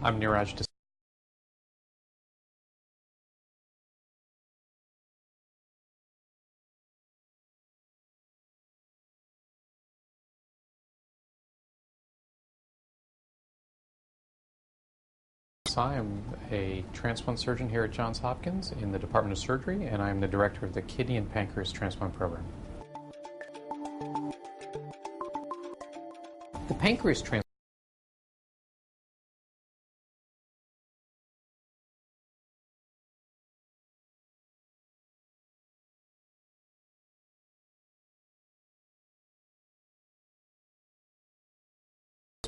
I'm near Ad.Jesus. I am a transplant surgeon here at Johns Hopkins in the Department of Surgery, and I'm the director of the Kidney and Pancreas Transplant Program. The pancreas transplant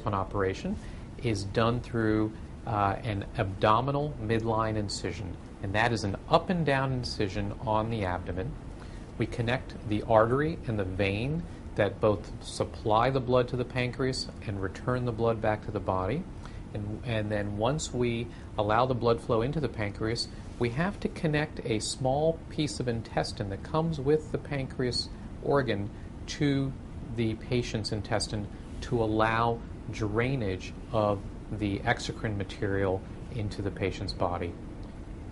operation is done through an abdominal midline incision, and that is an up and down incision on the abdomen. We connect the artery and the vein that both supply the blood to the pancreas and return the blood back to the body. And then once we allow the blood flow into the pancreas, we have to connect a small piece of intestine that comes with the pancreas organ to the patient's intestine to allow drainage of the exocrine material into the patient's body.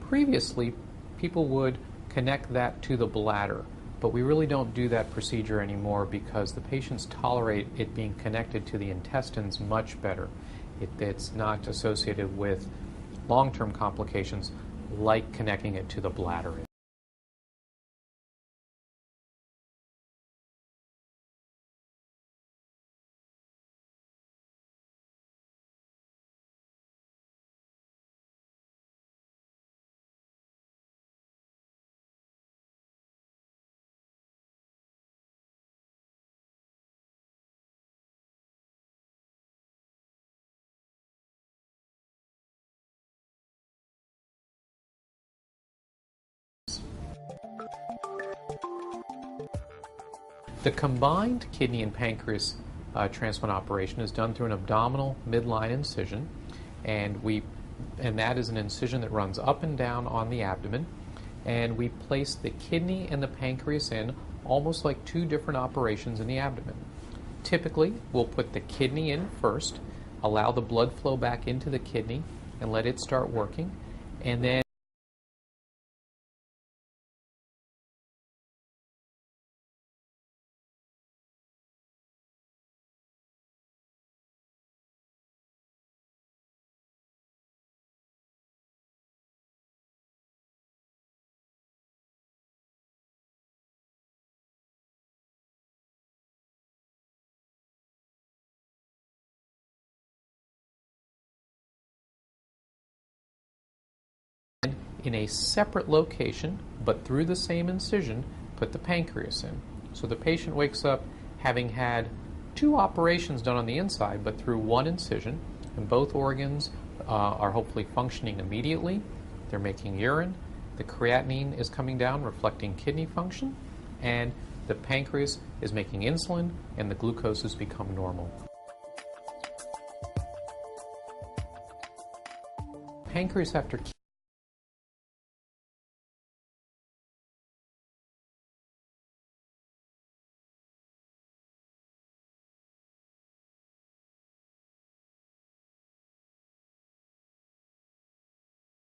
Previously, people would connect that to the bladder, but we really don't do that procedure anymore because the patients tolerate it being connected to the intestines much better. It's not associated with long-term complications like connecting it to the bladder. The combined kidney and pancreas transplant operation is done through an abdominal midline incision, and that is an incision that runs up and down on the abdomen, and we place the kidney and the pancreas in almost like two different operations in the abdomen. Typically, we'll put the kidney in first, allow the blood flow back into the kidney, and let it start working, and then in a separate location, but through the same incision, put the pancreas in. So the patient wakes up having had two operations done on the inside, but through one incision, and both organs are hopefully functioning immediately. They're making urine, the creatinine is coming down, reflecting kidney function, and the pancreas is making insulin, and the glucose has become normal. Pancreas after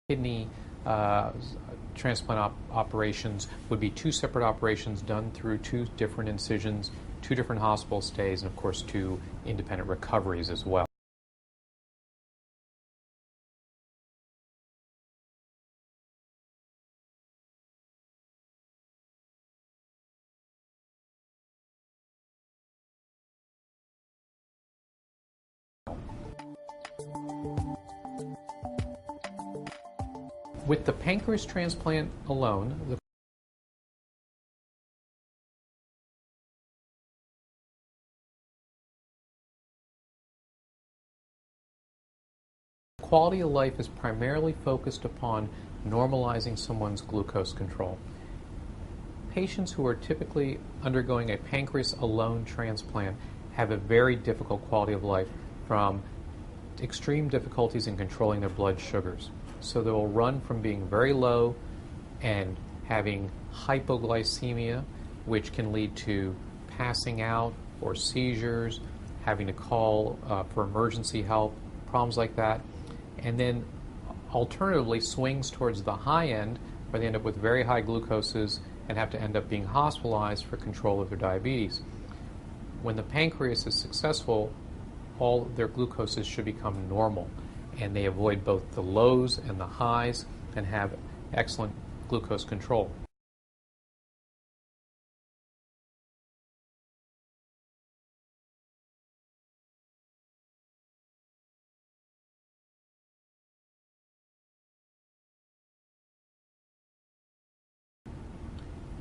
kidney transplant operations would be two separate operations done through two different incisions, two different hospital stays, and of course two independent recoveries as well. With the pancreas transplant alone, the quality of life is primarily focused upon normalizing someone's glucose control. Patients who are typically undergoing a pancreas alone transplant have a very difficult quality of life from extreme difficulties in controlling their blood sugars. So they will run from being very low and having hypoglycemia, which can lead to passing out or seizures, having to call for emergency help, problems like that. and then alternatively swings towards the high end, where they end up with very high glucoses and have to end up being hospitalized for control of their diabetes. When the pancreas is successful, all their glucoses should become normal, and they avoid both the lows and the highs and have excellent glucose control.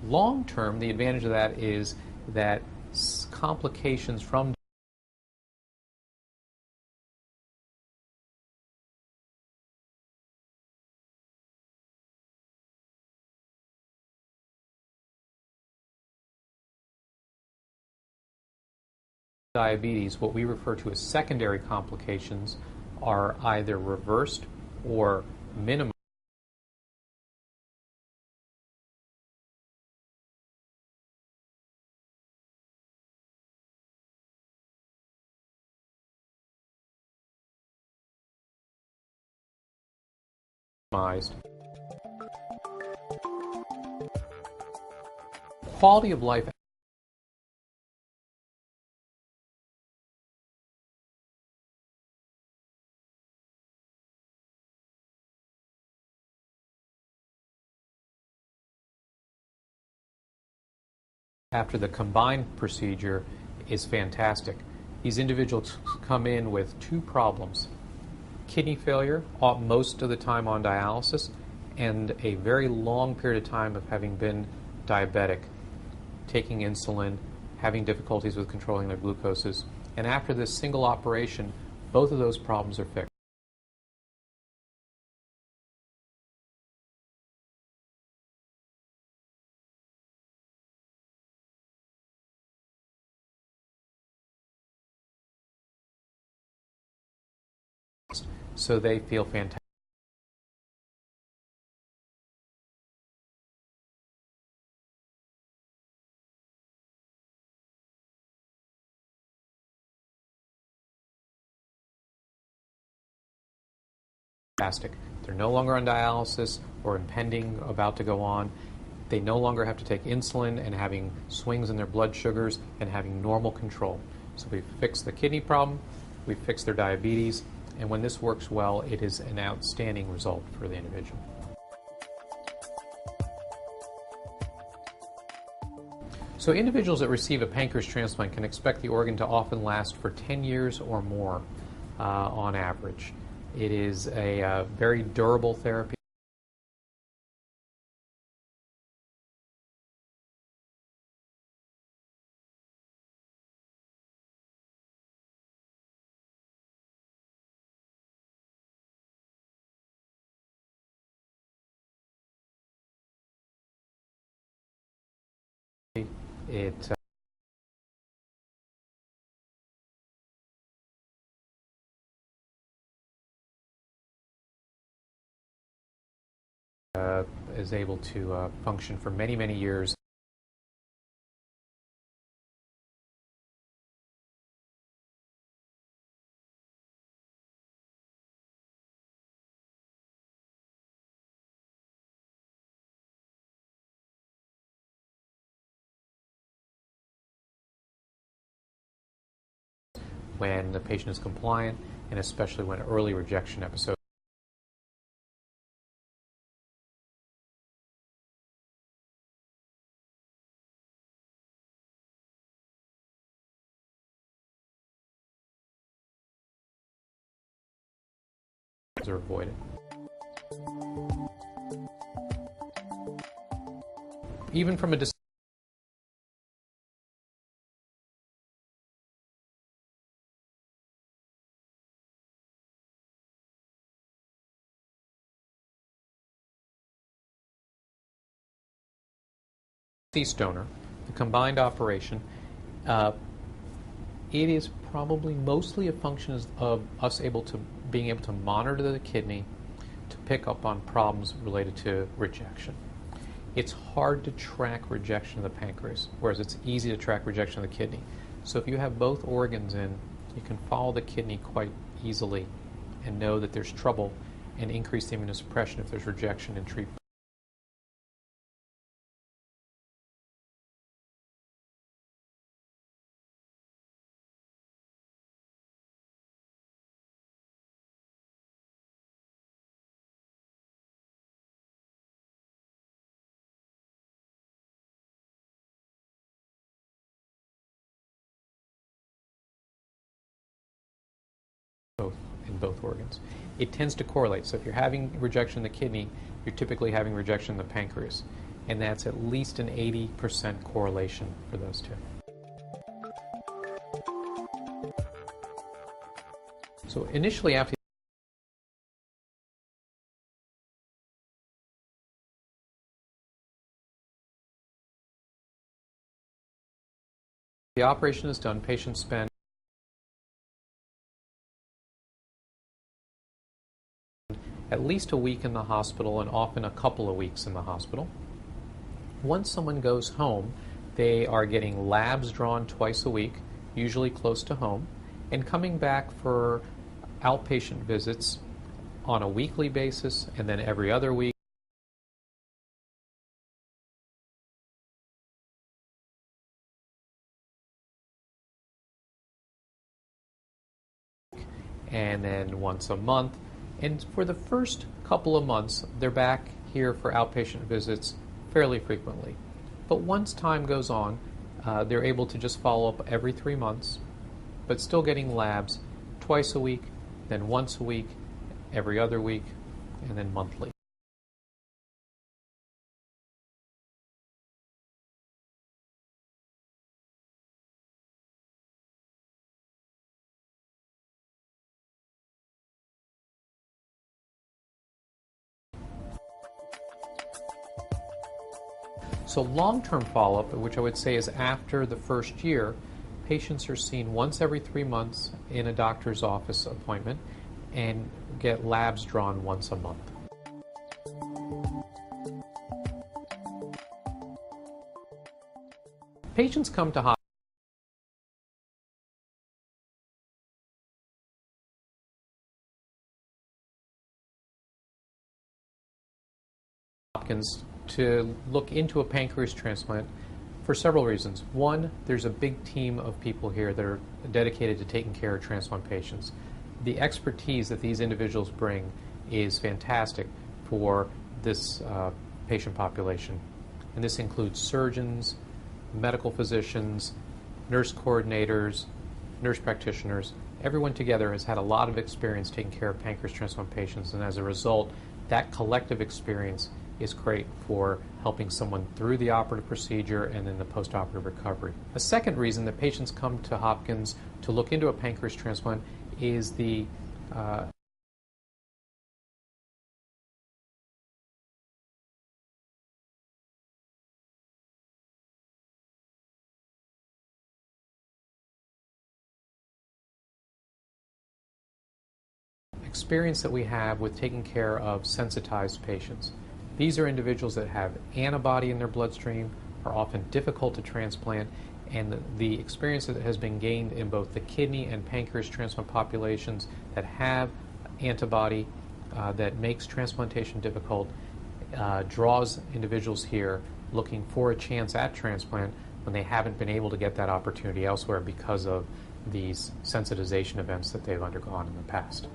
Long term, the advantage of that is that complications from diabetes, what we refer to as secondary complications, are either reversed or minimized. Quality of life after the combined procedure is fantastic. These individuals come in with two problems: kidney failure, most of the time on dialysis, and a very long period of time of having been diabetic, taking insulin, having difficulties with controlling their glucoses. And after this single operation, both of those problems are fixed. So they feel fantastic. They're no longer on dialysis or impending about to go on. They no longer have to take insulin and having swings in their blood sugars and having normal control. So we've fixed the kidney problem, we've fixed their diabetes, and when this works well, it is an outstanding result for the individual. So individuals that receive a pancreas transplant can expect the organ to often last for 10 years or more on average. It is a very durable therapy. It is able to function for many, many years. When the patient is compliant, and especially when early rejection episodes are avoided. Even from a deceased donor, the combined operation, it is probably mostly a function of us being able to monitor the kidney to pick up on problems related to rejection. It's hard to track rejection of the pancreas, whereas it's easy to track rejection of the kidney. So if you have both organs in, you can follow the kidney quite easily and know that there's trouble, and increased immunosuppression if there's rejection in treatment. In both organs. It tends to correlate. So if you're having rejection in the kidney, you're typically having rejection in the pancreas. And that's at least an 80% correlation for those two. So initially, after the operation is done, patients spend at least a week in the hospital and often a couple of weeks in the hospital. Once someone goes home, they are getting labs drawn twice a week, usually close to home, and coming back for outpatient visits on a weekly basis and then every other week. And then once a month. And for the first couple of months, they're back here for outpatient visits fairly frequently. But once time goes on, they're able to just follow up every 3 months, but still getting labs twice a week, then once a week, every other week, and then monthly. So long-term follow-up, which I would say is after the first year, patients are seen once every 3 months in a doctor's office appointment and get labs drawn once a month. Patients come to Hopkins to look into a pancreas transplant for several reasons. One, there's a big team of people here that are dedicated to taking care of transplant patients. The expertise that these individuals bring is fantastic for this patient population. And this includes surgeons, medical physicians, nurse coordinators, nurse practitioners. Everyone together has had a lot of experience taking care of pancreas transplant patients, and as a result, that collective experience is great for helping someone through the operative procedure and then the post-operative recovery. A second reason that patients come to Hopkins to look into a pancreas transplant is the experience that we have with taking care of sensitized patients. These are individuals that have antibody in their bloodstream, are often difficult to transplant, and the experience that has been gained in both the kidney and pancreas transplant populations that have antibody that makes transplantation difficult draws individuals here looking for a chance at transplant when they haven't been able to get that opportunity elsewhere because of these sensitization events that they've undergone in the past.